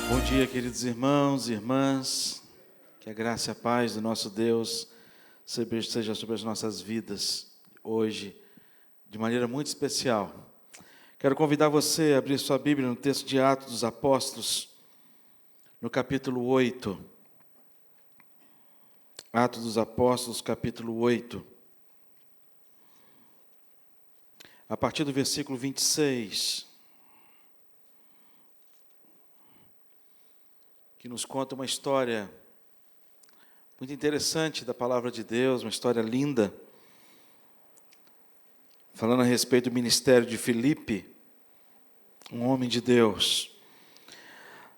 Bom dia, queridos irmãos e irmãs. Que a graça e a paz do nosso Deus seja sobre as nossas vidas hoje, de maneira muito especial. Quero convidar você a abrir sua Bíblia no texto de Atos dos Apóstolos, no capítulo 8. Atos dos Apóstolos, capítulo 8. A partir do versículo 26. Que nos conta uma história muito interessante da palavra de Deus, uma história linda, falando a respeito do ministério de Filipe, um homem de Deus.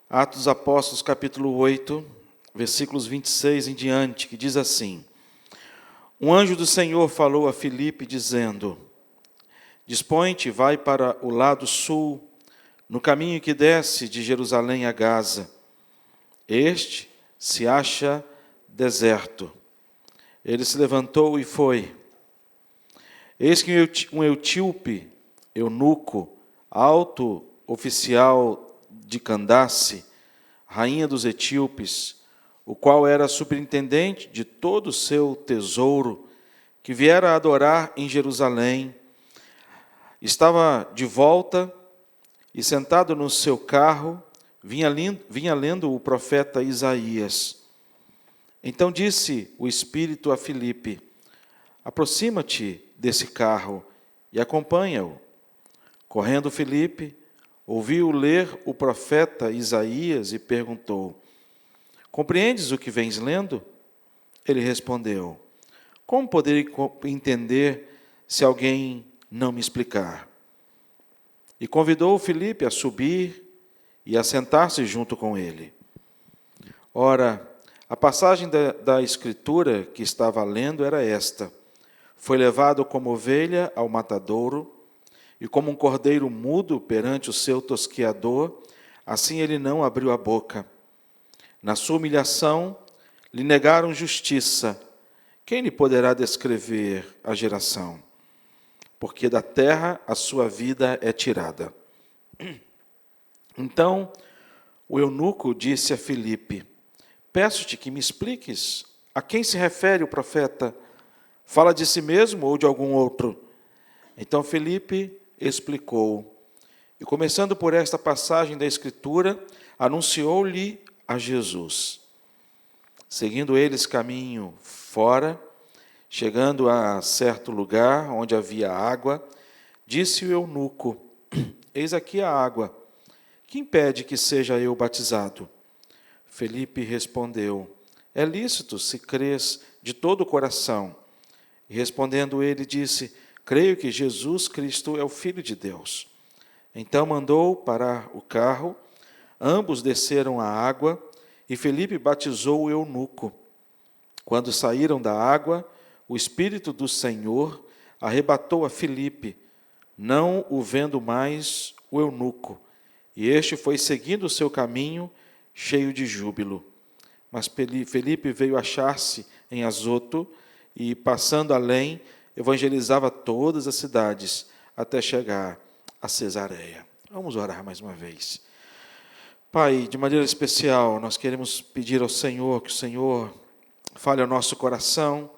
Atos dos Apóstolos, capítulo 8, versículos 26 em diante, que diz assim: Um anjo do Senhor falou a Filipe, dizendo: Dispõe-te, vai para o lado sul, no caminho que desce de Jerusalém a Gaza. Este se acha deserto. Ele se levantou e foi. Eis que um etíope, eunuco, alto oficial de Candace, rainha dos etíopes, o qual era superintendente de todo o seu tesouro, que viera adorar em Jerusalém, estava de volta e sentado no seu carro, vinha lendo o profeta Isaías. Então disse o Espírito a Filipe: Aproxima-te desse carro e acompanha-o. Correndo Filipe, ouviu ler o profeta Isaías e perguntou: Compreendes o que vens lendo? Ele respondeu: Como poderei entender se alguém não me explicar? E convidou Filipe a subir e a sentar-se junto com ele. Ora, a passagem da Escritura que estava lendo era esta: Foi levado como ovelha ao matadouro, e como um cordeiro mudo perante o seu tosquiador, assim ele não abriu a boca. Na sua humilhação, lhe negaram justiça. Quem lhe poderá descrever a geração? Porque da terra a sua vida é tirada. Então, o eunuco disse a Filipe: Peço-te que me expliques a quem se refere o profeta. Fala de si mesmo ou de algum outro? Então Filipe explicou. E começando por esta passagem da Escritura, anunciou-lhe a Jesus. Seguindo eles caminho fora, chegando a certo lugar onde havia água, disse o eunuco: Eis aqui a água. Que impede que seja eu batizado? Filipe respondeu: É lícito se crês de todo o coração. E respondendo ele, disse: Creio que Jesus Cristo é o Filho de Deus. Então mandou parar o carro, ambos desceram à água, e Filipe batizou o eunuco. Quando saíram da água, o Espírito do Senhor arrebatou a Filipe, não o vendo mais o eunuco. E este foi seguindo o seu caminho, cheio de júbilo. Mas Filipe veio achar-se em Azoto, e, passando além, evangelizava todas as cidades, até chegar a Cesareia. Vamos orar mais uma vez. Pai, de maneira especial, nós queremos pedir ao Senhor que o Senhor fale ao nosso coração,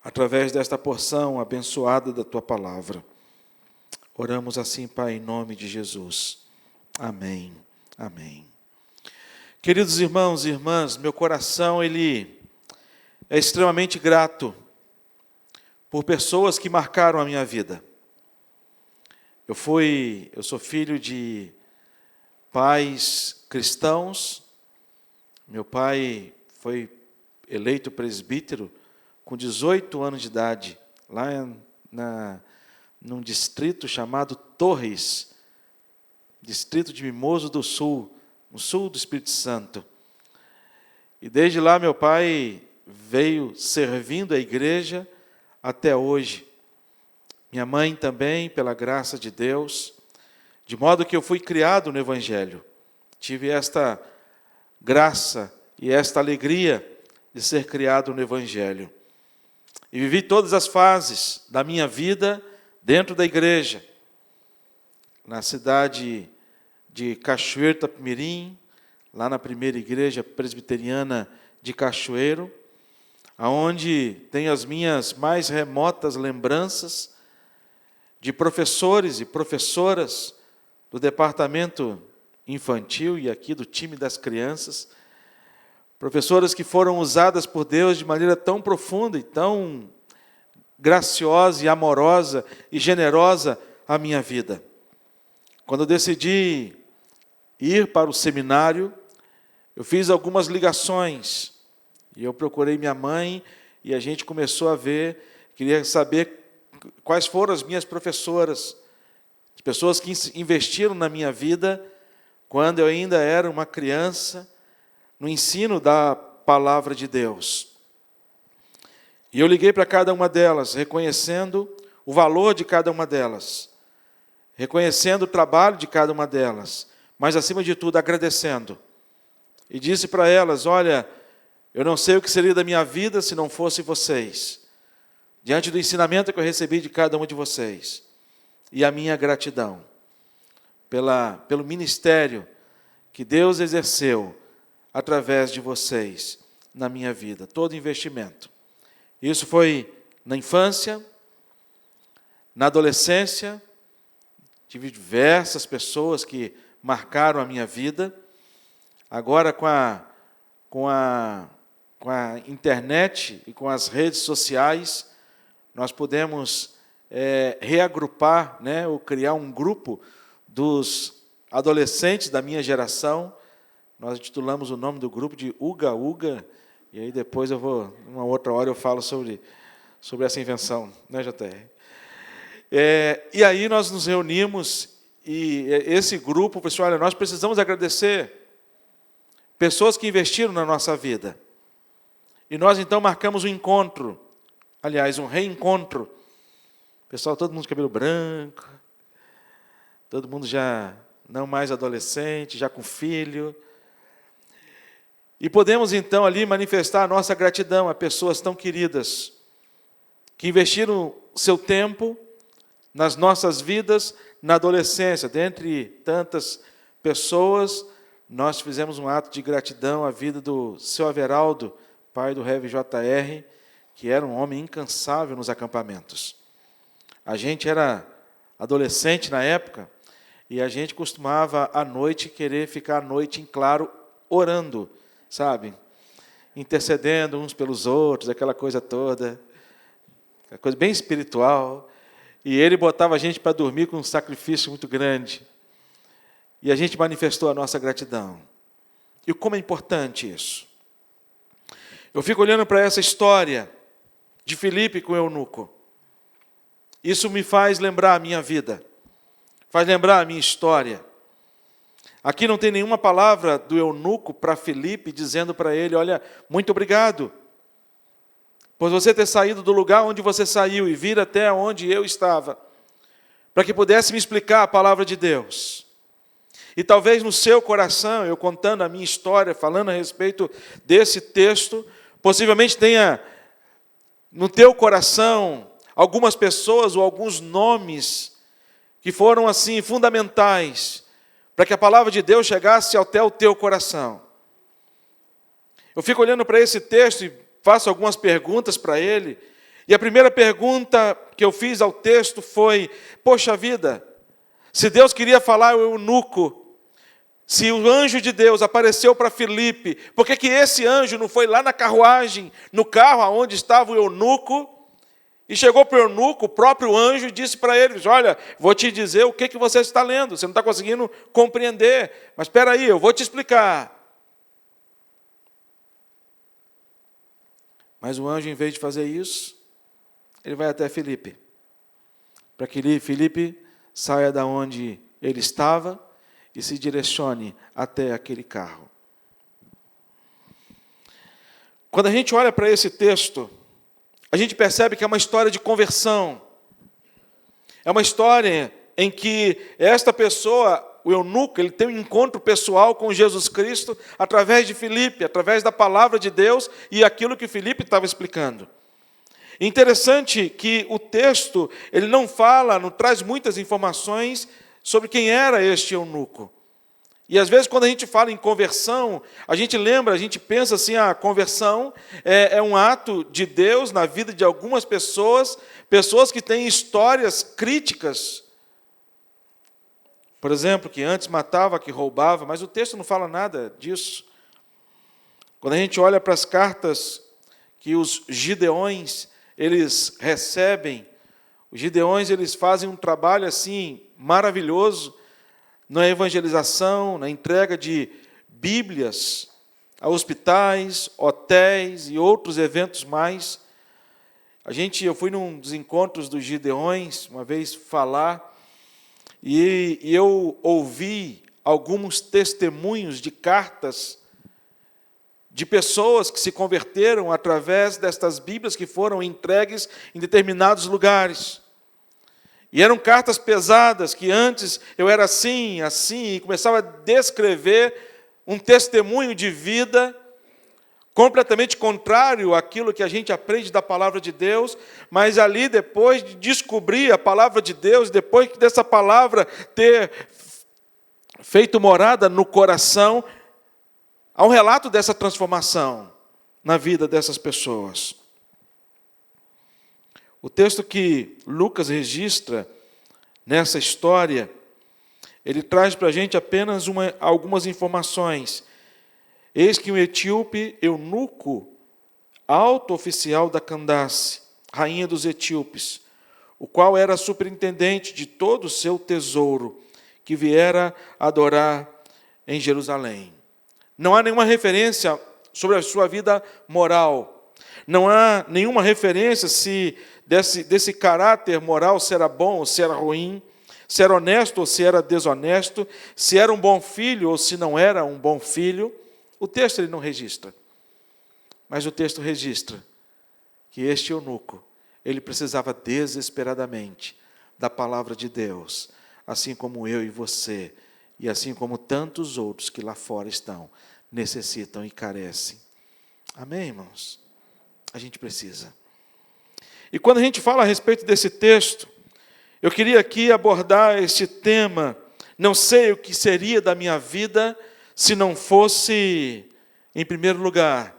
através desta porção abençoada da Tua Palavra. Oramos assim, Pai, em nome de Jesus. Amém. Amém. Queridos irmãos e irmãs, meu coração, ele é extremamente grato por pessoas que marcaram a minha vida. Eu sou filho de pais cristãos. Meu pai foi eleito presbítero com 18 anos de idade, lá num distrito chamado Torres, distrito de Mimoso do Sul, no sul do Espírito Santo. E desde lá meu pai veio servindo a igreja até hoje. Minha mãe também, pela graça de Deus, de modo que eu fui criado no Evangelho. Tive esta graça e esta alegria de ser criado no Evangelho. E vivi todas as fases da minha vida dentro da igreja. Na cidade de Cachoeiro Itapemirim, lá na primeira igreja presbiteriana de Cachoeiro, aonde tenho as minhas mais remotas lembranças de professores e professoras do departamento infantil e aqui do time das crianças, professoras que foram usadas por Deus de maneira tão profunda e tão graciosa e amorosa e generosa à minha vida. Quando eu decidi ir para o seminário, eu fiz algumas ligações, e eu procurei minha mãe, e a gente começou a ver, queria saber quais foram as minhas professoras, as pessoas que investiram na minha vida, quando eu ainda era uma criança, no ensino da palavra de Deus. E eu liguei para cada uma delas, reconhecendo o valor de cada uma delas, reconhecendo o trabalho de cada uma delas, mas, acima de tudo, agradecendo. E disse para elas, olha, eu não sei o que seria da minha vida se não fosse vocês, diante do ensinamento que eu recebi de cada um de vocês, e a minha gratidão pelo ministério que Deus exerceu através de vocês na minha vida, todo investimento. Isso foi na infância, na adolescência, tive diversas pessoas que marcaram a minha vida. Agora, com a internet e com as redes sociais, nós podemos reagrupar, né, ou criar um grupo dos adolescentes da minha geração. Nós intitulamos o nome do grupo de Uga Uga, e aí depois uma outra hora eu falo sobre essa invenção, né, JR? E aí nós nos reunimos, e esse grupo, pessoal, olha, nós precisamos agradecer pessoas que investiram na nossa vida. E nós, então, marcamos um encontro, aliás, um reencontro. Pessoal, todo mundo de cabelo branco, todo mundo já não mais adolescente, já com filho. E podemos, então, ali manifestar a nossa gratidão a pessoas tão queridas, que investiram seu tempo nas nossas vidas, na adolescência. Dentre tantas pessoas, nós fizemos um ato de gratidão à vida do seu Averaldo, pai do Rev JR, que era um homem incansável nos acampamentos. A gente era adolescente na época, e a gente costumava, à noite, querer ficar à noite em claro, orando, sabe? Intercedendo uns pelos outros, aquela coisa toda, aquela coisa bem espiritual. E ele botava a gente para dormir com um sacrifício muito grande. E a gente manifestou a nossa gratidão. E como é importante isso? Eu fico olhando para essa história de Filipe com o eunuco. Isso me faz lembrar a minha vida, faz lembrar a minha história. Aqui não tem nenhuma palavra do eunuco para Filipe, dizendo para ele, olha, muito obrigado, por você ter saído do lugar onde você saiu e vir até onde eu estava, para que pudesse me explicar a palavra de Deus. E talvez no seu coração, eu contando a minha história, falando a respeito desse texto, possivelmente tenha no teu coração algumas pessoas ou alguns nomes que foram assim fundamentais para que a palavra de Deus chegasse até o teu coração. Eu fico olhando para esse texto e faço algumas perguntas para ele, e a primeira pergunta que eu fiz ao texto foi, poxa vida, se Deus queria falar ao eunuco, se o anjo de Deus apareceu para Filipe, por que esse anjo não foi lá na carruagem, no carro onde estava o eunuco, e chegou para o eunuco, o próprio anjo, e disse para ele, olha, vou te dizer o que você está lendo, você não está conseguindo compreender, mas espera aí, eu vou te explicar. Mas o anjo, em vez de fazer isso, ele vai até Filipe, para que Filipe saia da onde ele estava e se direcione até aquele carro. Quando a gente olha para esse texto, a gente percebe que é uma história de conversão. É uma história em que esta pessoa, o eunuco, ele tem um encontro pessoal com Jesus Cristo através de Filipe, através da palavra de Deus e aquilo que Filipe estava explicando. Interessante que o texto, ele não traz muitas informações sobre quem era este eunuco. E às vezes, quando a gente fala em conversão, a gente lembra, a gente pensa assim, a conversão é um ato de Deus na vida de algumas pessoas, pessoas que têm histórias críticas. Por exemplo, que antes matava, que roubava, mas o texto não fala nada disso. Quando a gente olha para as cartas que os gideões, eles recebem, os gideões, eles fazem um trabalho assim maravilhoso, na evangelização, na entrega de Bíblias a hospitais, hotéis e outros eventos mais. Eu fui num dos encontros dos Gideões, uma vez falar, e eu ouvi alguns testemunhos de cartas de pessoas que se converteram através destas Bíblias que foram entregues em determinados lugares. E eram cartas pesadas, que antes eu era assim, e começava a descrever um testemunho de vida completamente contrário àquilo que a gente aprende da palavra de Deus, mas ali, depois de descobrir a palavra de Deus, depois dessa palavra ter feito morada no coração, há um relato dessa transformação na vida dessas pessoas. O texto que Lucas registra nessa história, ele traz para a gente apenas algumas informações. Eis que um etíope, eunuco, alto oficial da Candace, rainha dos etíopes, o qual era superintendente de todo o seu tesouro, que viera adorar em Jerusalém. Não há nenhuma referência sobre a sua vida moral. Não há nenhuma referência se desse caráter moral, se era bom ou se era ruim, se era honesto ou se era desonesto, se era um bom filho ou se não era um bom filho. O texto ele não registra. Mas o texto registra que este eunuco, ele precisava desesperadamente da palavra de Deus, assim como eu e você, e assim como tantos outros que lá fora estão, necessitam e carecem. Amém, irmãos? A gente precisa. E quando a gente fala a respeito desse texto, eu queria aqui abordar este tema. Não sei o que seria da minha vida se não fosse, em primeiro lugar,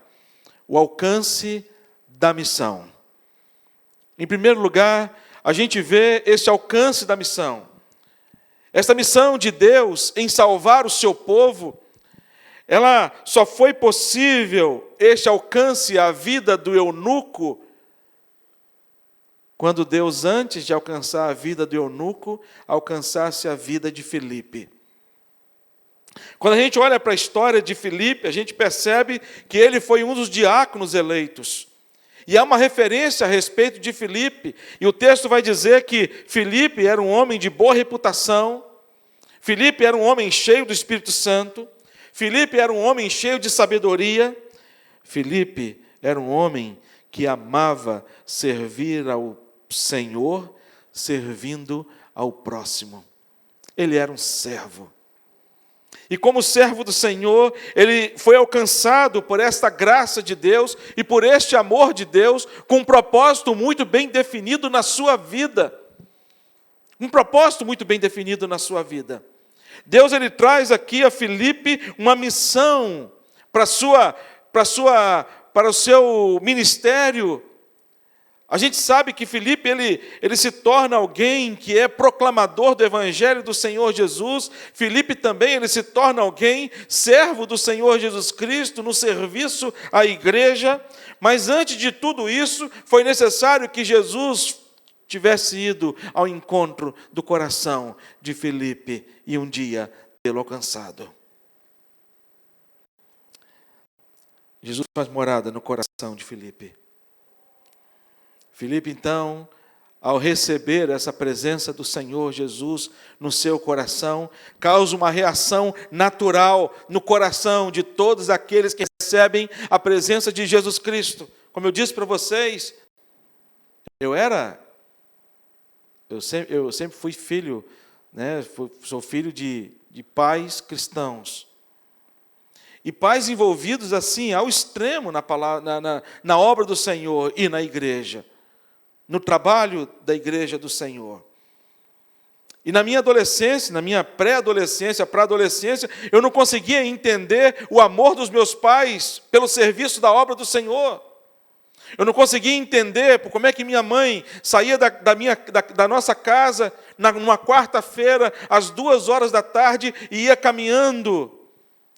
o alcance da missão. Em primeiro lugar, a gente vê esse alcance da missão. Esta missão de Deus em salvar o seu povo, ela só foi possível, este alcance à vida do eunuco, quando Deus, antes de alcançar a vida do eunuco, alcançasse a vida de Filipe. Quando a gente olha para a história de Filipe, a gente percebe que ele foi um dos diáconos eleitos. E há uma referência a respeito de Filipe, e o texto vai dizer que Filipe era um homem de boa reputação, Filipe era um homem cheio do Espírito Santo, Filipe era um homem cheio de sabedoria, Filipe era um homem que amava servir ao Senhor, servindo ao próximo. Ele era um servo. E como servo do Senhor, ele foi alcançado por esta graça de Deus e por este amor de Deus, com um propósito muito bem definido na sua vida. Um propósito muito bem definido na sua vida. Deus ele traz aqui a Filipe uma missão para o seu ministério. A gente sabe que Filipe ele se torna alguém que é proclamador do Evangelho do Senhor Jesus. Filipe também ele se torna alguém servo do Senhor Jesus Cristo no serviço à igreja. Mas antes de tudo isso, foi necessário que Jesus tivesse ido ao encontro do coração de Filipe e um dia tê-lo alcançado. Jesus faz morada no coração de Filipe. Filipe, então, ao receber essa presença do Senhor Jesus no seu coração, causa uma reação natural no coração de todos aqueles que recebem a presença de Jesus Cristo. Como eu disse para vocês, eu sempre fui filho, né? Sou filho de pais cristãos. E pais envolvidos assim, ao extremo na obra do Senhor e na igreja. No trabalho da igreja do Senhor. E na minha adolescência, na minha pré-adolescência, para a adolescência, eu não conseguia entender o amor dos meus pais pelo serviço da obra do Senhor. Eu não conseguia entender como é que minha mãe saía da nossa casa numa quarta-feira, às 2 horas da tarde, e ia caminhando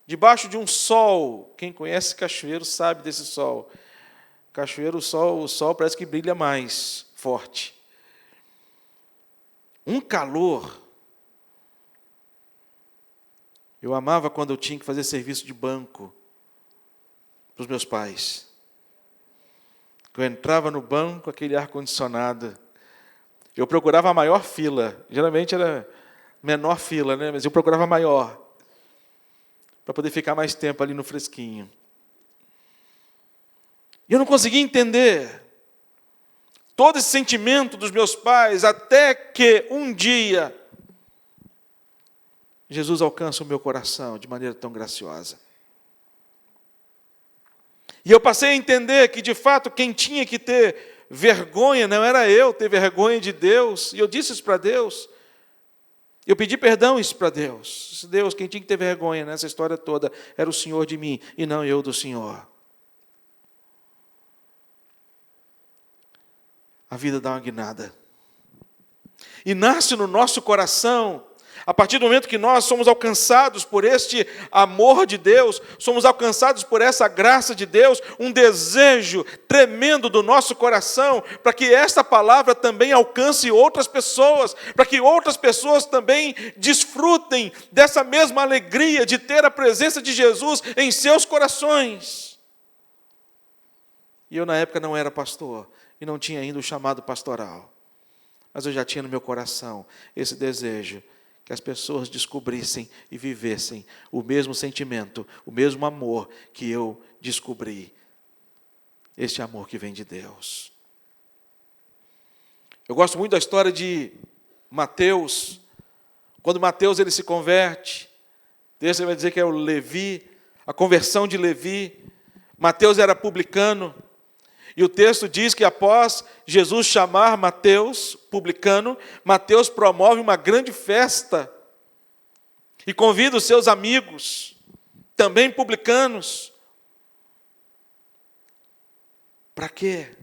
debaixo de um sol. Quem conhece Cachoeiro sabe desse sol. Cachoeiro, o sol parece que brilha mais forte. Um calor. Eu amava quando eu tinha que fazer serviço de banco para os meus pais. Eu entrava no banco, aquele ar-condicionado. Eu procurava a maior fila. Geralmente era menor fila, né? Mas eu procurava a maior. Para poder ficar mais tempo ali no fresquinho. E eu não conseguia entender todo esse sentimento dos meus pais, até que um dia Jesus alcança o meu coração de maneira tão graciosa. E eu passei a entender que, de fato, quem tinha que ter vergonha não era eu ter vergonha de Deus. E eu disse isso para Deus. Eu pedi perdão isso para Deus. Deus, quem tinha que ter vergonha nessa história toda era o Senhor de mim e não eu do Senhor. A vida dá uma guinada. E nasce no nosso coração, a partir do momento que nós somos alcançados por este amor de Deus, somos alcançados por essa graça de Deus, um desejo tremendo do nosso coração, para que esta palavra também alcance outras pessoas, para que outras pessoas também desfrutem dessa mesma alegria de ter a presença de Jesus em seus corações. E eu, na época, não era pastor, e não tinha ainda o chamado pastoral. Mas eu já tinha no meu coração esse desejo que as pessoas descobrissem e vivessem o mesmo sentimento, o mesmo amor que eu descobri. Este amor que vem de Deus. Eu gosto muito da história de Mateus. Quando Mateus ele se converte, Deus vai dizer que é o Levi, a conversão de Levi. Mateus era publicano. E o texto diz que após Jesus chamar Mateus, publicano, Mateus promove uma grande festa e convida os seus amigos, também publicanos. Para quê?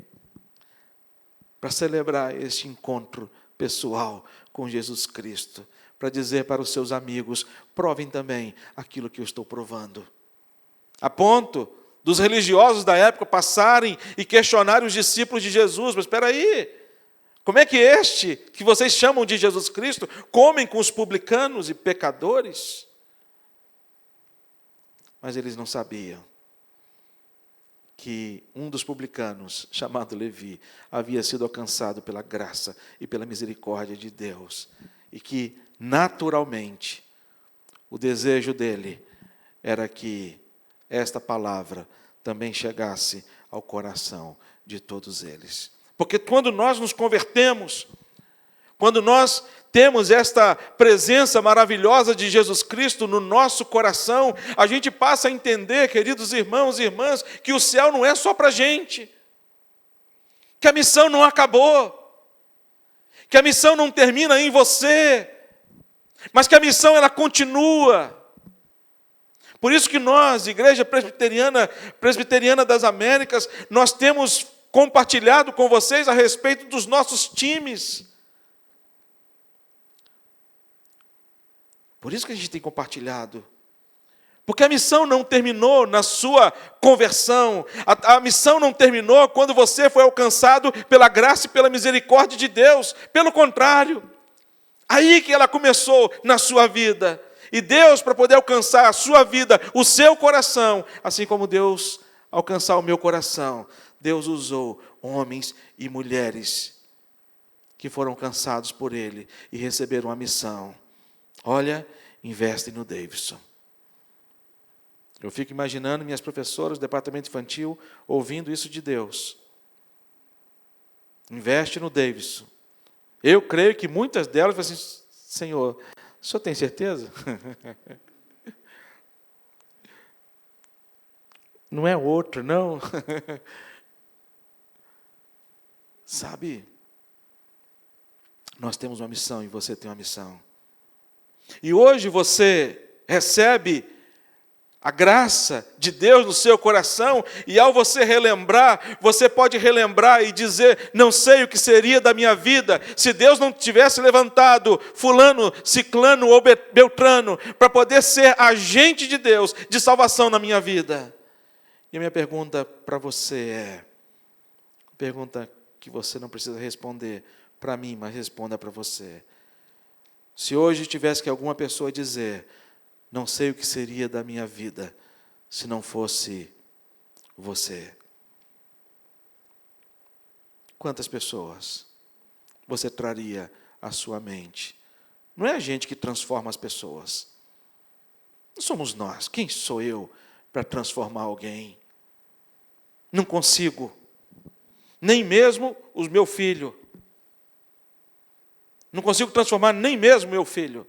Para celebrar este encontro pessoal com Jesus Cristo, para dizer para os seus amigos, provem também aquilo que eu estou provando. A ponto dos religiosos da época passarem e questionarem os discípulos de Jesus. Mas espera aí, como é que este, que vocês chamam de Jesus Cristo, comem com os publicanos e pecadores? Mas eles não sabiam que um dos publicanos, chamado Levi, havia sido alcançado pela graça e pela misericórdia de Deus. E que, naturalmente, o desejo dele era que esta palavra também chegasse ao coração de todos eles. Porque quando nós nos convertemos, quando nós temos esta presença maravilhosa de Jesus Cristo no nosso coração, a gente passa a entender, queridos irmãos e irmãs, que o céu não é só para a gente, que a missão não acabou, que a missão não termina em você, mas que a missão ela continua. Por isso que nós, Igreja Presbiteriana das Américas, nós temos compartilhado com vocês a respeito dos nossos times. Por isso que a gente tem compartilhado. Porque a missão não terminou na sua conversão. A missão não terminou quando você foi alcançado pela graça e pela misericórdia de Deus. Pelo contrário, aí que ela começou na sua vida. E Deus, para poder alcançar a sua vida, o seu coração, assim como Deus alcançar o meu coração, Deus usou homens e mulheres que foram alcançados por Ele e receberam a missão. Olha, investem no Davidson. Eu fico imaginando minhas professoras do departamento infantil ouvindo isso de Deus. Investe no Davidson. Eu creio que muitas delas falam assim, Senhor, o senhor tem certeza? Não é outro, não. Sabe? Nós temos uma missão e você tem uma missão. E hoje você recebe a graça de Deus no seu coração, e ao você relembrar, você pode relembrar e dizer: não sei o que seria da minha vida se Deus não tivesse levantado fulano, ciclano ou beltrano para poder ser agente de Deus, de salvação na minha vida. E a minha pergunta para você é, pergunta que você não precisa responder para mim, mas responda para você. Se hoje tivesse que alguma pessoa dizer: não sei o que seria da minha vida se não fosse você. Quantas pessoas você traria à sua mente? Não é a gente que transforma as pessoas. Não somos nós. Quem sou eu para transformar alguém? Não consigo. Nem mesmo o meu filho. Não consigo transformar nem mesmo meu filho.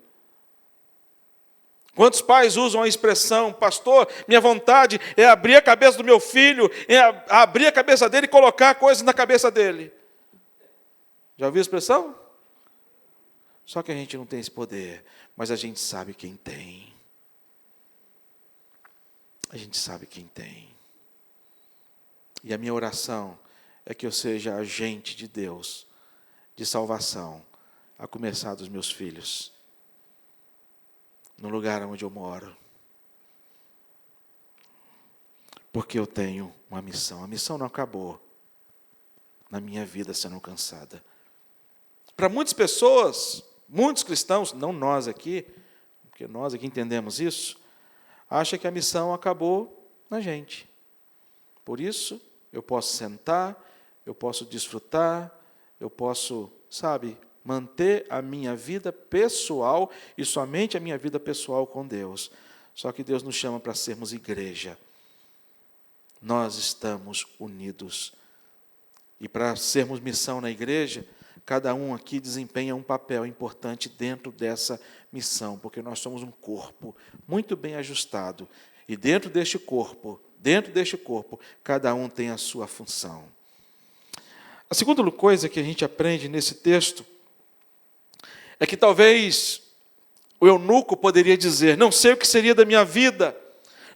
Quantos pais usam a expressão: pastor, minha vontade é abrir a cabeça do meu filho, é abrir a cabeça dele e colocar coisas na cabeça dele. Já ouviu a expressão? Só que a gente não tem esse poder, mas a gente sabe quem tem. A gente sabe quem tem. E a minha oração é que eu seja agente de Deus, de salvação, a começar dos meus filhos, no lugar onde eu moro. Porque eu tenho uma missão. A missão não acabou na minha vida sendo alcançada. Para muitas pessoas, muitos cristãos, não nós aqui, porque nós aqui entendemos isso, acham que a missão acabou na gente. Por isso, eu posso sentar, eu posso desfrutar, eu posso, manter a minha vida pessoal e somente a minha vida pessoal com Deus. Só que Deus nos chama para sermos igreja. Nós estamos unidos. E para sermos missão na igreja, cada um aqui desempenha um papel importante dentro dessa missão, porque nós somos um corpo muito bem ajustado. E dentro deste corpo, cada um tem a sua função. A segunda coisa que a gente aprende nesse texto é que talvez o eunuco poderia dizer: não sei o que seria da minha vida,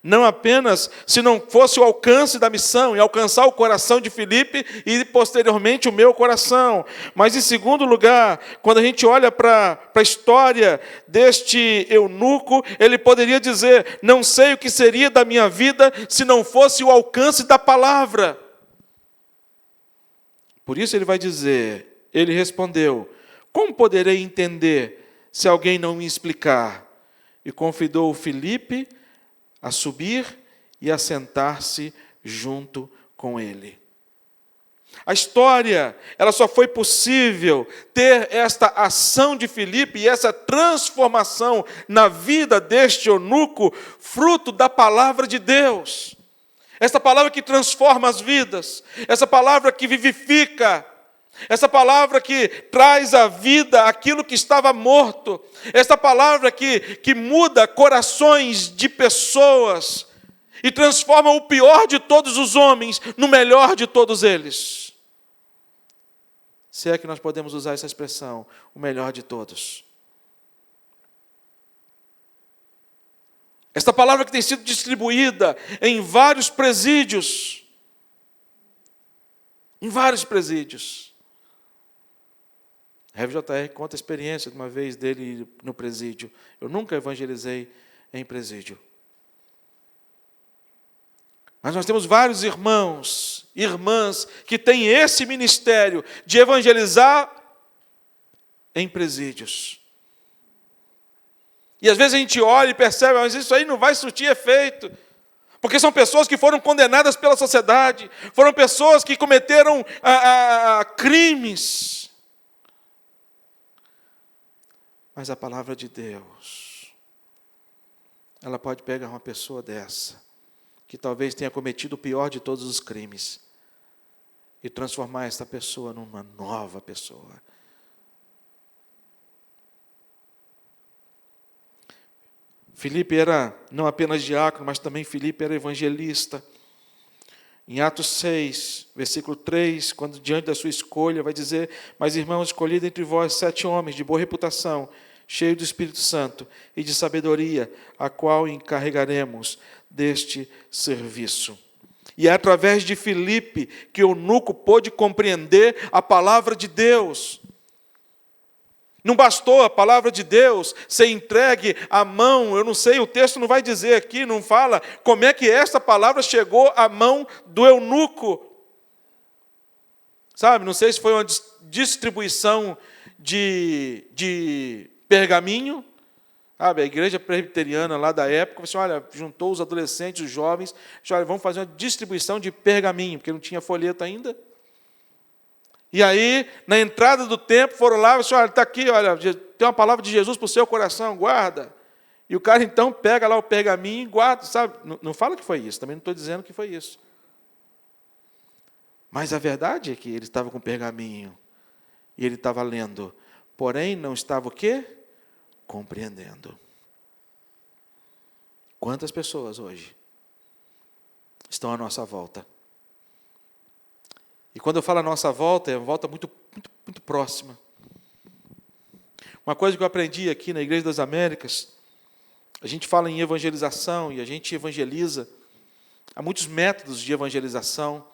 não apenas se não fosse o alcance da missão e alcançar o coração de Filipe e posteriormente o meu coração, mas em segundo lugar, quando a gente olha para a história deste eunuco, ele poderia dizer: não sei o que seria da minha vida se não fosse o alcance da palavra. Por isso ele vai dizer, ele respondeu: como poderei entender se alguém não me explicar? E convidou Filipe a subir e a sentar-se junto com ele. A história, ela só foi possível ter esta ação de Filipe e essa transformação na vida deste eunuco, fruto da palavra de Deus. Essa palavra que transforma as vidas, essa palavra que vivifica, essa palavra que traz à vida aquilo que estava morto, essa palavra que muda corações de pessoas e transforma o pior de todos os homens no melhor de todos eles. Se é que nós podemos usar essa expressão, o melhor de todos. Esta palavra que tem sido distribuída em vários presídios. Em vários presídios. Rev J.R. conta a experiência de uma vez dele no presídio. Eu nunca evangelizei em presídio. Mas nós temos vários irmãos, irmãs, que têm esse ministério de evangelizar em presídios. E às vezes a gente olha e percebe, mas isso aí não vai surtir efeito. Porque são pessoas que foram condenadas pela sociedade, foram pessoas que cometeram crimes. Mas a palavra de Deus, ela pode pegar uma pessoa dessa, que talvez tenha cometido o pior de todos os crimes, e transformar essa pessoa numa nova pessoa. Filipe era não apenas diácono, mas também Filipe era evangelista. Em Atos 6, versículo 3, quando diante da sua escolha, vai dizer: mas, irmãos, escolhi dentre vós 7 homens de boa reputação, cheios do Espírito Santo e de sabedoria, a qual encarregaremos deste serviço. E é através de Filipe que o eunuco pôde compreender a palavra de Deus. Não bastou a palavra de Deus ser entregue à mão, eu não sei, o texto não vai dizer aqui, não fala como é que esta palavra chegou à mão do eunuco. Sabe, não sei se foi uma distribuição de pergaminho. Sabe, a igreja presbiteriana lá da época, assim, olha, juntou os adolescentes, os jovens, disse, olha, vamos fazer uma distribuição de pergaminho, porque não tinha folheto ainda. E aí, na entrada do templo, foram lá e disseram, olha, está aqui, olha, tem uma palavra de Jesus para o seu coração, guarda. E o cara, então, pega lá o pergaminho e guarda, sabe? Não fala que foi isso, também não estou dizendo que foi isso. Mas a verdade é que ele estava com o pergaminho, e ele estava lendo, porém não estava o quê? Compreendendo. Quantas pessoas hoje estão à nossa volta? E quando eu falo à nossa volta, é uma volta muito, muito, muito próxima. Uma coisa que eu aprendi aqui na Igreja das Américas, a gente fala em evangelização e a gente evangeliza. Há muitos métodos de evangelização.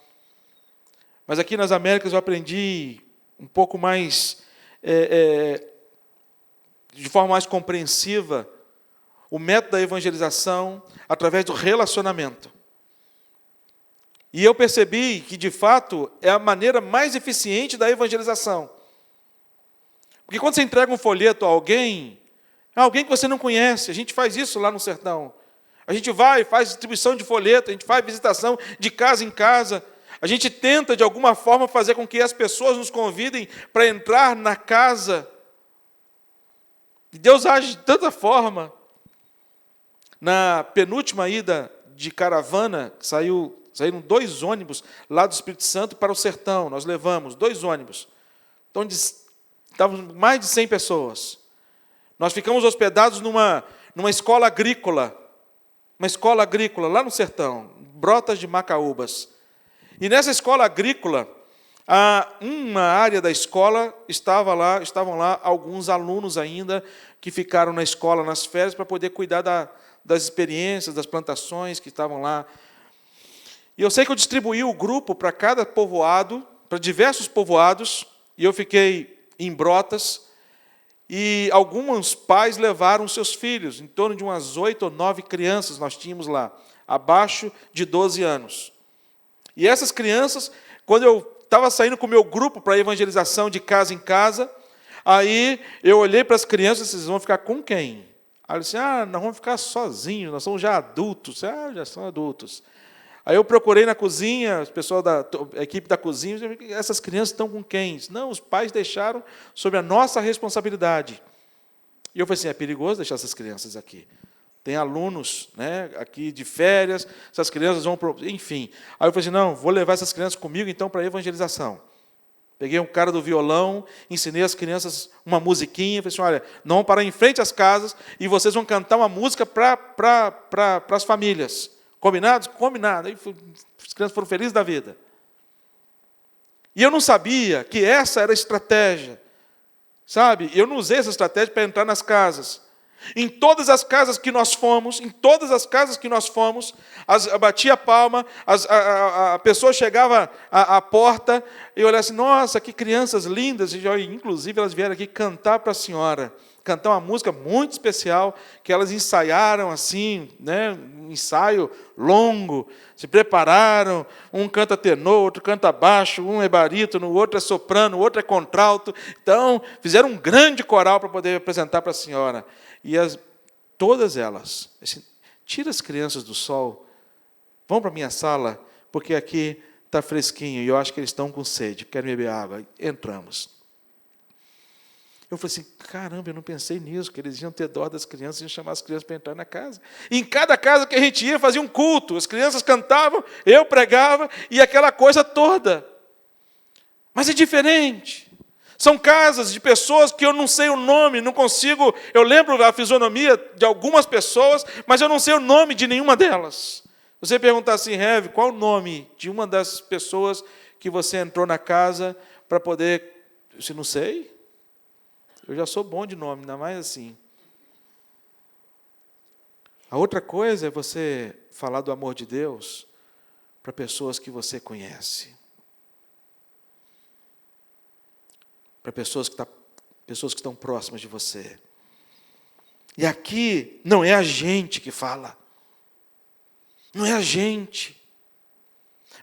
Mas aqui nas Américas eu aprendi um pouco mais, de forma mais compreensiva, o método da evangelização através do relacionamento. E eu percebi que, de fato, é a maneira mais eficiente da evangelização. Porque quando você entrega um folheto a alguém que você não conhece, a gente faz isso lá no sertão. A gente vai, faz distribuição de folheto, a gente faz visitação de casa em casa. A gente tenta, de alguma forma, fazer com que as pessoas nos convidem para entrar na casa. E Deus age de tanta forma. Na penúltima ida de caravana, saíram 2 ônibus lá do Espírito Santo para o sertão. Nós levamos 2 ônibus. Então, estavam mais de 100 pessoas. Nós ficamos hospedados numa escola agrícola. Uma escola agrícola lá no sertão, Brotas de Macaúbas. E nessa escola agrícola, uma área da escola estavam lá alguns alunos ainda que ficaram na escola nas férias para poder cuidar das experiências, das plantações que estavam lá. E eu sei que eu distribuí o grupo para cada povoado, para diversos povoados, e eu fiquei em Brotas, e alguns pais levaram seus filhos, em torno de umas 8 ou 9 crianças nós tínhamos lá, abaixo de 12 anos. E essas crianças, quando eu estava saindo com o meu grupo para a evangelização de casa em casa, aí eu olhei para as crianças, vocês vão ficar com quem? Aí eu disse, nós vamos ficar sozinhos, nós somos já adultos. Já são adultos. Aí eu procurei na cozinha, o pessoal a equipe da cozinha, essas crianças estão com quem? Não, os pais deixaram sob a nossa responsabilidade. E eu falei assim, é perigoso deixar essas crianças aqui. Tem alunos, né, aqui de férias, essas crianças vão... Enfim. Aí eu falei assim, não, vou levar essas crianças comigo, então, para a evangelização. Peguei um cara do violão, ensinei as crianças uma musiquinha, falei assim, olha, não vão parar em frente às casas e vocês vão cantar uma música para as famílias. Combinados? Combinado. Aí as crianças foram felizes da vida. E eu não sabia que essa era a estratégia. Sabe? Eu não usei essa estratégia para entrar nas casas. Em todas as casas que nós fomos, batia a palma, a pessoa chegava à porta e olhava assim, nossa, que crianças lindas, e inclusive elas vieram aqui cantar para a senhora, cantar uma música muito especial, que elas ensaiaram assim, né, um ensaio longo, se prepararam, um canta tenor, outro canta baixo, um é barítono, o outro é soprano, o outro é contralto, então fizeram um grande coral para poder apresentar para a senhora. E todas elas, assim, tira as crianças do sol, vão para a minha sala, porque aqui está fresquinho, e eu acho que eles estão com sede, querem beber água. Entramos. Eu falei assim, caramba, eu não pensei nisso, que eles iam ter dó das crianças, iam chamar as crianças para entrar na casa. E em cada casa que a gente ia, fazia um culto, as crianças cantavam, eu pregava, e aquela coisa toda. Mas é diferente. São casas de pessoas que eu não sei o nome, não consigo... Eu lembro a fisionomia de algumas pessoas, mas eu não sei o nome de nenhuma delas. Você perguntar assim, Rev, qual o nome de uma das pessoas que você entrou na casa para poder... Eu não sei. Eu já sou bom de nome, ainda mais assim. A outra coisa é você falar do amor de Deus para pessoas que você conhece. Para pessoas que estão próximas de você. E aqui não é a gente que fala. Não é a gente.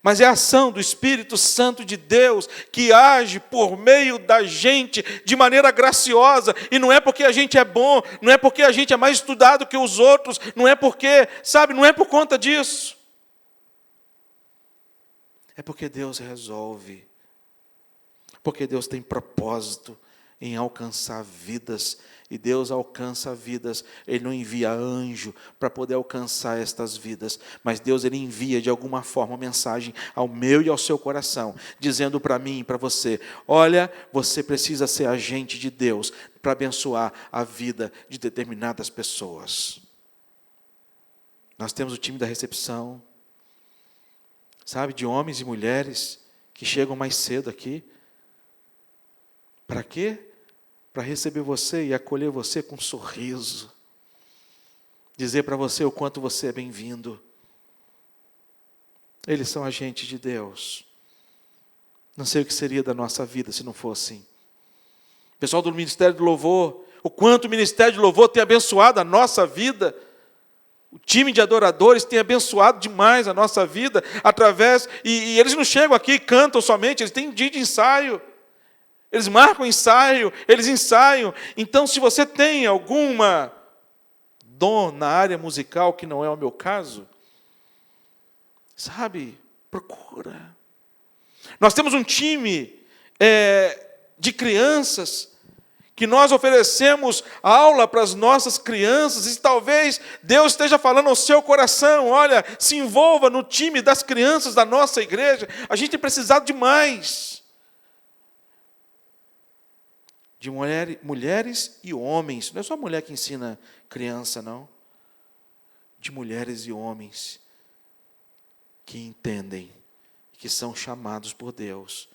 Mas é a ação do Espírito Santo de Deus que age por meio da gente de maneira graciosa. E não é porque a gente é bom, não é porque a gente é mais estudado que os outros, não é porque, sabe, não é por conta disso. É porque Deus resolve. Porque Deus tem propósito em alcançar vidas. E Deus alcança vidas. Ele não envia anjo para poder alcançar estas vidas. Mas Deus, Ele envia de alguma forma uma mensagem ao meu e ao seu coração. Dizendo para mim e para você, olha, você precisa ser agente de Deus para abençoar a vida de determinadas pessoas. Nós temos o time da recepção. Sabe, de homens e mulheres que chegam mais cedo aqui. Para quê? Para receber você e acolher você com um sorriso. Dizer para você o quanto você é bem-vindo. Eles são agentes de Deus. Não sei o que seria da nossa vida se não fosse assim. Pessoal do Ministério do Louvor, o quanto o Ministério de Louvor tem abençoado a nossa vida. O time de adoradores tem abençoado demais a nossa vida através... E eles não chegam aqui e cantam somente, eles têm dia de ensaio. Eles marcam ensaio, eles ensaiam. Então, se você tem alguma dom na área musical, que não é o meu caso, sabe, procura. Nós temos um time de crianças que nós oferecemos aula para as nossas crianças, e talvez Deus esteja falando ao seu coração, olha, se envolva no time das crianças da nossa igreja, a gente tem precisado de mais. De mulheres e homens, não é só mulher que ensina criança, não. De mulheres e homens que entendem, que são chamados por Deus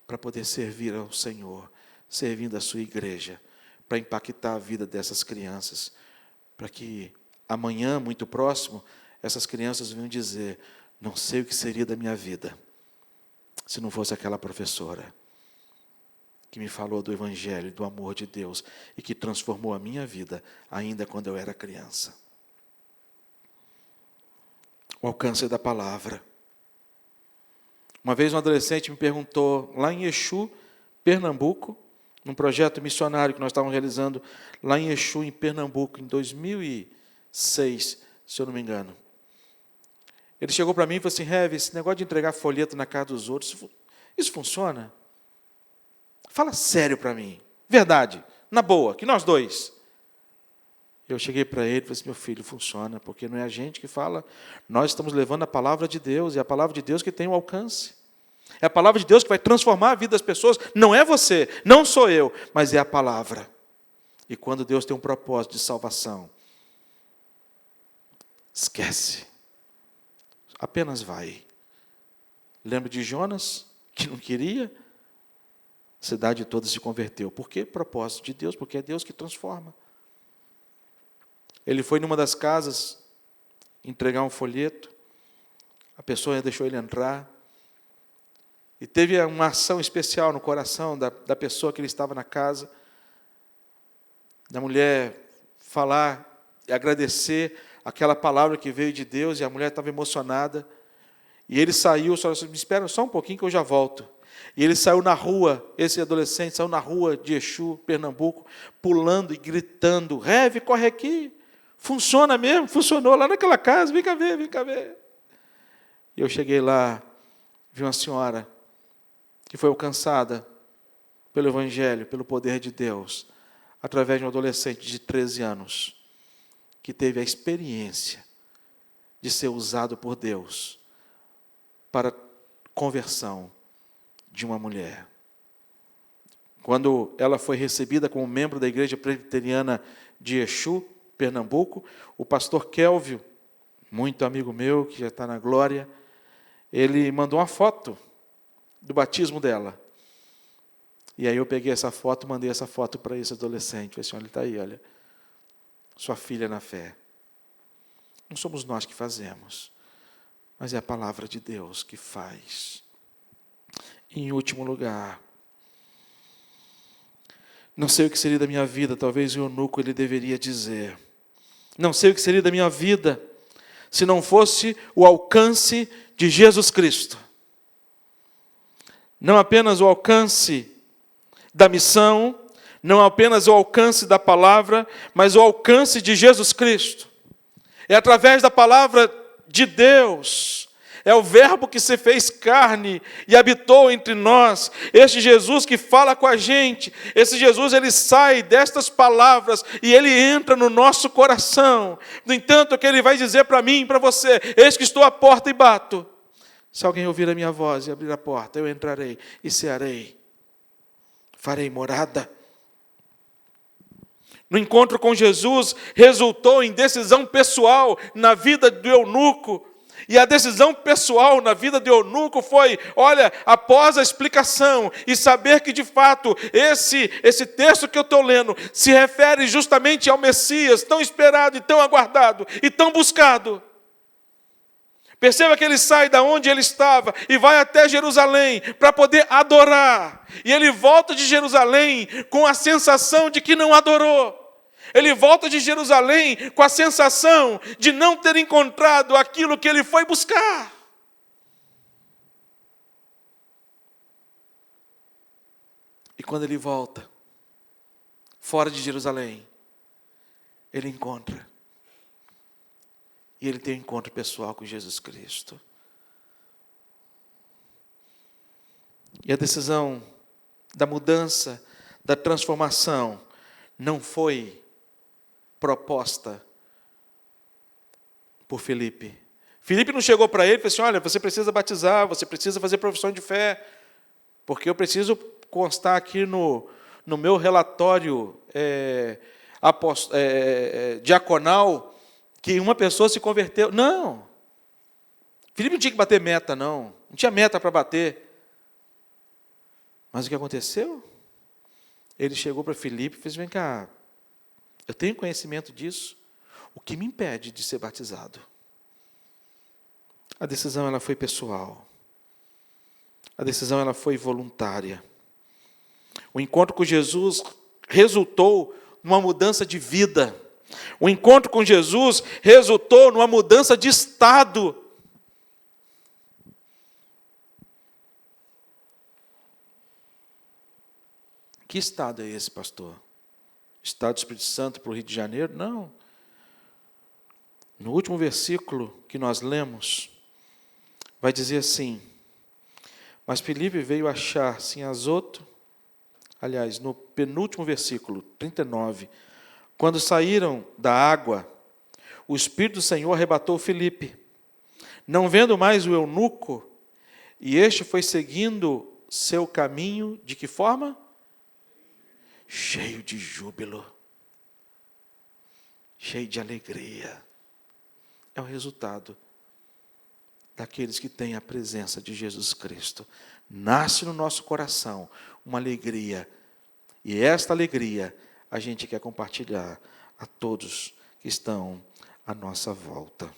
para poder servir ao Senhor, servindo a sua igreja, para impactar a vida dessas crianças, para que amanhã, muito próximo, essas crianças venham dizer, não sei o que seria da minha vida, se não fosse aquela professora, que me falou do Evangelho, do amor de Deus, e que transformou a minha vida, ainda quando eu era criança. O alcance da palavra. Uma vez um adolescente me perguntou, lá em Exu, Pernambuco, num projeto missionário que nós estávamos realizando, lá em Exu, em Pernambuco, em 2006, se eu não me engano. Ele chegou para mim e falou assim, Rev, esse negócio de entregar folheto na casa dos outros, isso funciona? Fala sério para mim, verdade, na boa, que nós dois. Eu cheguei para ele e falei assim, meu filho, funciona, porque não é a gente que fala, nós estamos levando a palavra de Deus, e é a palavra de Deus que tem o alcance. É a palavra de Deus que vai transformar a vida das pessoas, não é você, não sou eu, mas é a palavra. E quando Deus tem um propósito de salvação, esquece, apenas vai. Lembra de Jonas, que não queria? A cidade toda se converteu. Por quê? Propósito de Deus, porque é Deus que transforma. Ele foi numa das casas entregar um folheto, a pessoa deixou ele entrar, e teve uma ação especial no coração da pessoa que ele estava na casa, da mulher falar e agradecer aquela palavra que veio de Deus, e a mulher estava emocionada, e ele saiu, só disse, me espera só um pouquinho que eu já volto. E ele saiu na rua, esse adolescente saiu na rua de Exu, Pernambuco, pulando e gritando, Rev, corre aqui, funciona mesmo, funcionou lá naquela casa, vem cá ver, vem cá ver. E eu cheguei lá, vi uma senhora que foi alcançada pelo Evangelho, pelo poder de Deus, através de um adolescente de 13 anos, que teve a experiência de ser usado por Deus para conversão de uma mulher. Quando ela foi recebida como membro da Igreja Presbiteriana de Exu, Pernambuco, o pastor Kelvio muito amigo meu, que já está na glória, ele mandou uma foto do batismo dela. E aí eu peguei essa foto, mandei essa foto para esse adolescente. Falei assim, olha, está aí, olha, sua filha na fé. Não somos nós que fazemos, mas é a palavra de Deus que faz. E em último lugar, não sei o que seria da minha vida, talvez o eunuco ele deveria dizer. Não sei o que seria da minha vida se não fosse o alcance de Jesus Cristo. Não apenas o alcance da missão, não apenas o alcance da palavra, mas o alcance de Jesus Cristo. É através da palavra de Deus, é o verbo que se fez carne e habitou entre nós. Este Jesus que fala com a gente, esse Jesus, ele sai destas palavras e ele entra no nosso coração. No entanto, o que ele vai dizer para mim e para você, eis que estou à porta e bato. Se alguém ouvir a minha voz e abrir a porta, eu entrarei e cearei. Farei morada. No encontro com Jesus, resultou em decisão pessoal na vida do eunuco. E a decisão pessoal na vida do eunuco foi, olha, após a explicação e saber que de fato esse texto que eu estou lendo se refere justamente ao Messias, tão esperado e tão aguardado e tão buscado. Perceba que ele sai da onde ele estava e vai até Jerusalém para poder adorar. E ele volta de Jerusalém com a sensação de que não adorou. Ele volta de Jerusalém com a sensação de não ter encontrado aquilo que ele foi buscar. E quando ele volta, fora de Jerusalém, ele encontra. E ele tem um encontro pessoal com Jesus Cristo. E a decisão da mudança, da transformação, não foi proposta por Filipe. Filipe não chegou para ele e falou assim, olha, você precisa batizar, você precisa fazer profissão de fé, porque eu preciso constar aqui no meu relatório diaconal que uma pessoa se converteu. Não. Filipe não tinha que bater meta, não. Não tinha meta para bater. Mas o que aconteceu? Ele chegou para Filipe e fez, vem cá, eu tenho conhecimento disso. O que me impede de ser batizado? A decisão ela foi pessoal. A decisão ela foi voluntária. O encontro com Jesus resultou numa mudança de vida. O encontro com Jesus resultou numa mudança de estado. Que estado é esse, pastor? Estado do Espírito Santo para o Rio de Janeiro? Não. No último versículo que nós lemos, vai dizer assim, mas Filipe veio achar sim Azoto, aliás, no penúltimo versículo, 39, quando saíram da água, o Espírito do Senhor arrebatou Filipe, não vendo mais o eunuco, e este foi seguindo seu caminho, de que forma? Cheio de júbilo, cheio de alegria. É o resultado daqueles que têm a presença de Jesus Cristo. Nasce no nosso coração uma alegria, e esta alegria a gente quer compartilhar a todos que estão à nossa volta.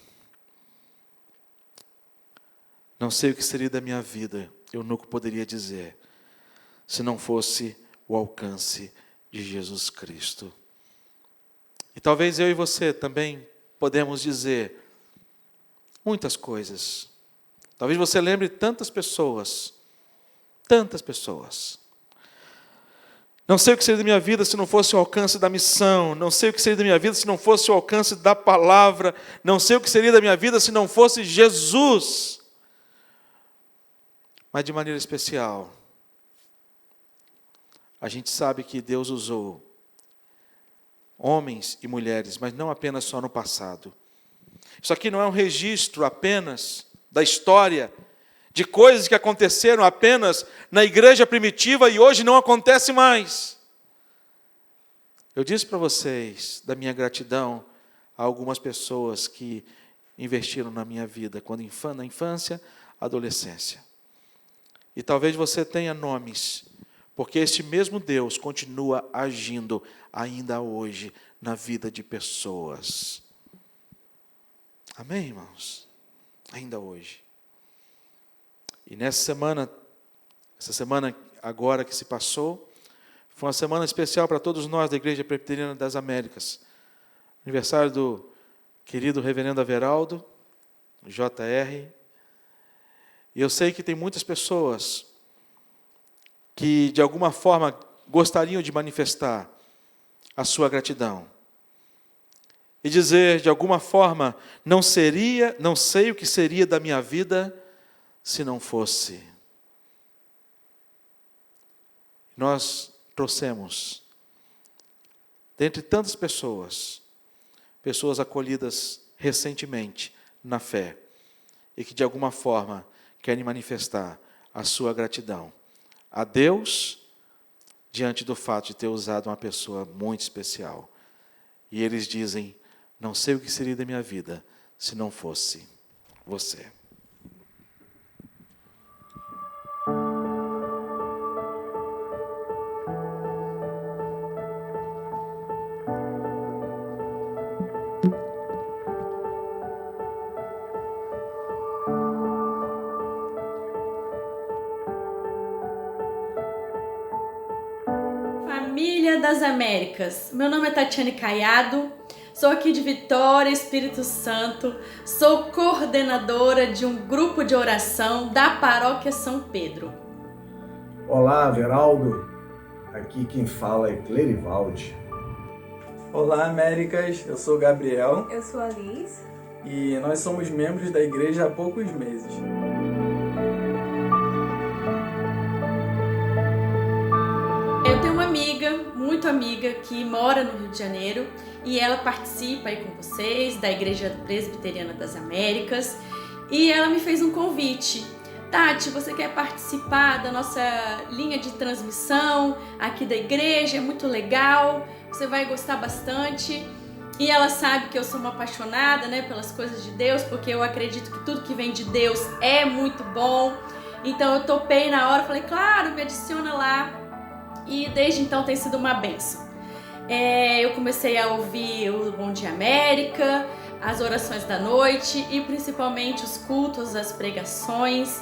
Não sei o que seria da minha vida, eu nunca poderia dizer, se não fosse o alcance de Jesus Cristo. E talvez eu e você também podemos dizer muitas coisas. Talvez você lembre tantas pessoas. Não sei o que seria da minha vida se não fosse o alcance da missão. Não sei o que seria da minha vida se não fosse o alcance da palavra. Não sei o que seria da minha vida se não fosse Jesus. Mas de maneira especial, a gente sabe que Deus usou homens e mulheres, mas não apenas só no passado. Isso aqui não é um registro apenas da história, de coisas que aconteceram apenas na igreja primitiva e hoje não acontece mais. Eu disse para vocês da minha gratidão a algumas pessoas que investiram na minha vida, na infância, adolescência. E talvez você tenha nomes, porque este mesmo Deus continua agindo ainda hoje na vida de pessoas. Amém, irmãos? Ainda hoje. E essa semana agora que se passou, foi uma semana especial para todos nós da Igreja Presbiteriana das Américas. Aniversário do querido reverendo Averaldo, JR. E eu sei que tem muitas pessoas que, de alguma forma, gostariam de manifestar a sua gratidão. E dizer, de alguma forma, não sei o que seria da minha vida se não fosse. Nós trouxemos, dentre tantas pessoas acolhidas recentemente na fé, e que de alguma forma querem manifestar a sua gratidão a Deus, diante do fato de ter usado uma pessoa muito especial. E eles dizem, não sei o que seria da minha vida se não fosse você. Família das Américas, meu nome é Tatiane Caiado, sou aqui de Vitória, Espírito Santo, sou coordenadora de um grupo de oração da Paróquia São Pedro. Olá, Averaldo, aqui quem fala é Clerivaldi. Olá, Américas, eu sou Gabriel. Eu sou a Liz. E nós somos membros da igreja há poucos meses. Eu tenho uma amiga, muito amiga, que mora no Rio de Janeiro e ela participa aí com vocês da Igreja Presbiteriana das Américas e ela me fez um convite. Tati, você quer participar da nossa linha de transmissão aqui da igreja? É muito legal, você vai gostar bastante. E ela sabe que eu sou uma apaixonada, né, pelas coisas de Deus, porque eu acredito que tudo que vem de Deus é muito bom. Então eu topei na hora, falei, claro, me adiciona lá. E desde então tem sido uma bênção. Eu comecei a ouvir o Bom Dia América, as orações da noite e principalmente os cultos, as pregações.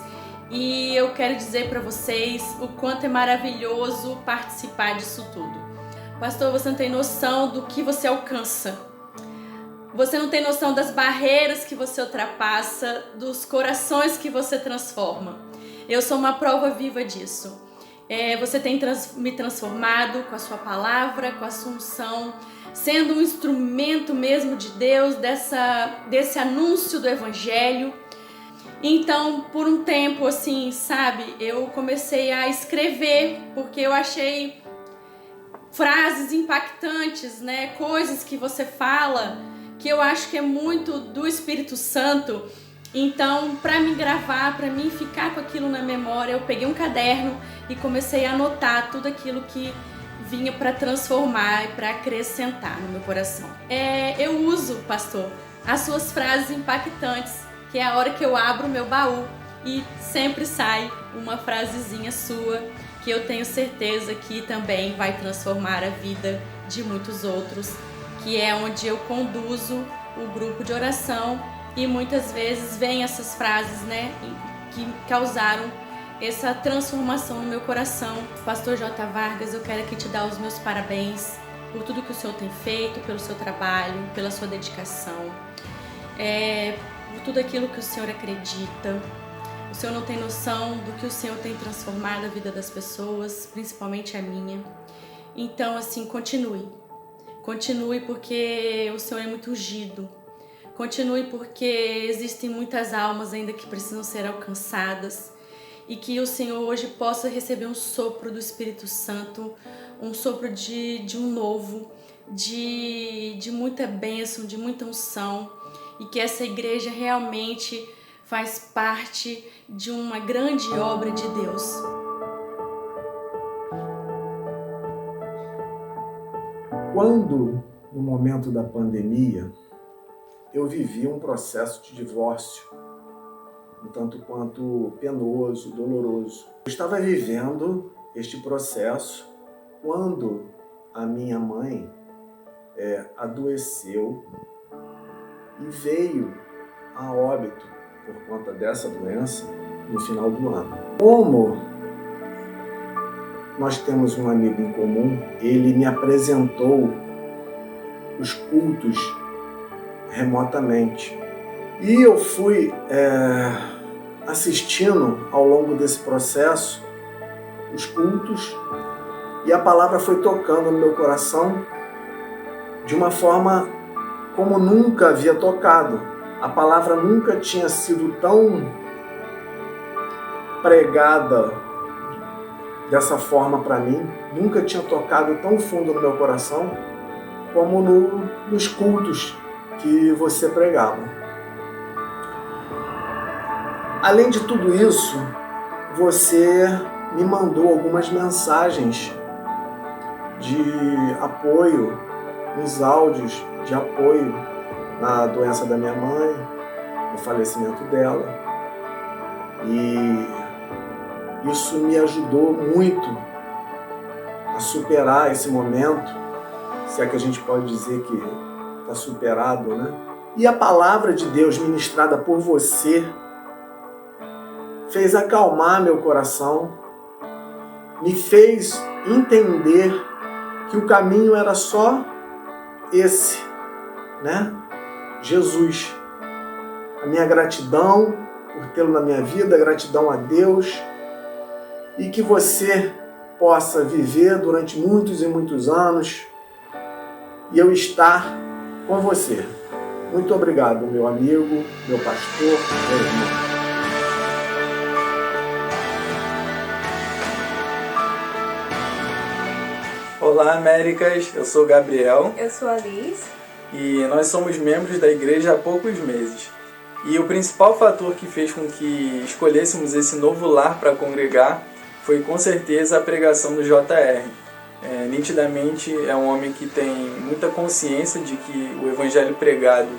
E eu quero dizer para vocês o quanto é maravilhoso participar disso tudo. Pastor, você não tem noção do que você alcança. Você não tem noção das barreiras que você ultrapassa, dos corações que você transforma. Eu sou uma prova viva disso. Você tem me transformado com a sua palavra, com a sua unção, sendo um instrumento mesmo de Deus, desse anúncio do Evangelho. Então, por um tempo, assim, sabe, eu comecei a escrever, porque eu achei frases impactantes, né, coisas que você fala, que eu acho que é muito do Espírito Santo. Então, para me gravar, para mim ficar com aquilo na memória, eu peguei um caderno e comecei a anotar tudo aquilo que vinha para transformar e para acrescentar no meu coração. Eu uso, pastor, as suas frases impactantes, que é a hora que eu abro o meu baú e sempre sai uma frasezinha sua, que eu tenho certeza que também vai transformar a vida de muitos outros, que é onde eu conduzo o grupo de oração. E muitas vezes vem essas frases, né, que causaram essa transformação no meu coração. Pastor J. Vargas, eu quero aqui te dar os meus parabéns por tudo que o Senhor tem feito, pelo seu trabalho, pela sua dedicação, por tudo aquilo que o Senhor acredita. O Senhor não tem noção do que o Senhor tem transformado a vida das pessoas, principalmente a minha. Então, assim, continue. Continue porque o Senhor é muito ungido. Continue porque existem muitas almas ainda que precisam ser alcançadas e que o Senhor hoje possa receber um sopro do Espírito Santo, um sopro de um novo, de muita bênção, de muita unção, e que essa igreja realmente faz parte de uma grande obra de Deus. Quando, no momento da pandemia, eu vivi um processo de divórcio, um tanto quanto penoso, doloroso. Eu estava vivendo este processo quando a minha mãe adoeceu e veio a óbito por conta dessa doença no final do ano. Como nós temos um amigo em comum, ele me apresentou os cultos remotamente. E eu fui assistindo ao longo desse processo os cultos e a palavra foi tocando no meu coração de uma forma como nunca havia tocado. A palavra nunca tinha sido tão pregada dessa forma para mim, nunca tinha tocado tão fundo no meu coração como nos cultos que você pregava. Além de tudo isso, você me mandou algumas mensagens de apoio, uns áudios de apoio na doença da minha mãe, no falecimento dela. E isso me ajudou muito a superar esse momento, se é que a gente pode dizer que está superado, né? E a palavra de Deus ministrada por você fez acalmar meu coração, me fez entender que o caminho era só esse, né? Jesus. A minha gratidão por tê-lo na minha vida, gratidão a Deus, e que você possa viver durante muitos e muitos anos e eu estar com você. Muito obrigado, meu amigo, meu pastor, meu irmão. Olá, Américas, eu sou o Gabriel. Eu sou a Liz. E nós somos membros da igreja há poucos meses. E o principal fator que fez com que escolhêssemos esse novo lar para congregar foi com certeza a pregação do JR. Nitidamente é um homem que tem muita consciência de que o evangelho pregado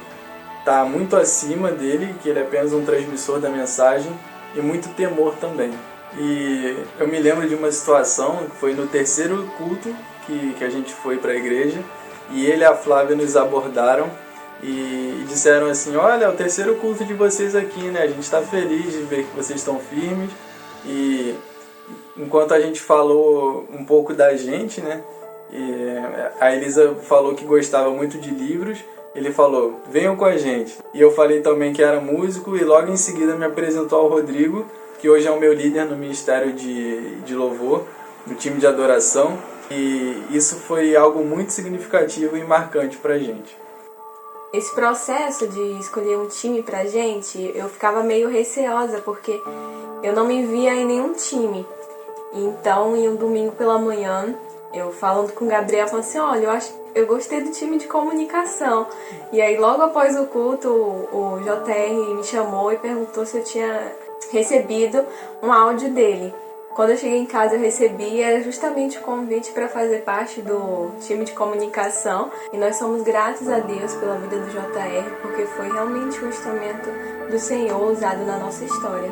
está muito acima dele, que ele é apenas um transmissor da mensagem, e muito temor também. E eu me lembro de uma situação que foi no terceiro culto que a gente foi para a igreja, e ele e a Flávia nos abordaram e disseram assim: olha, é o terceiro culto de vocês aqui, né? A gente está feliz de ver que vocês estão firmes. E enquanto a gente falou um pouco da gente, né? E a Elisa falou que gostava muito de livros. Ele falou: venham com a gente. E eu falei também que era músico, e logo em seguida me apresentou ao Rodrigo, que hoje é o meu líder no ministério de louvor, no time de adoração. E isso foi algo muito significativo e marcante pra gente. Esse processo de escolher um time pra gente, eu ficava meio receosa, porque eu não me via em nenhum time. Então, em um domingo pela manhã, eu falando com o Gabriel, falando assim: olha, eu gostei do time de comunicação. E aí, logo após o culto, o JR me chamou e perguntou se eu tinha recebido um áudio dele. Quando eu cheguei em casa, eu recebi, era justamente o convite para fazer parte do time de comunicação. E nós somos gratos a Deus pela vida do JR, porque foi realmente um instrumento do Senhor usado na nossa história.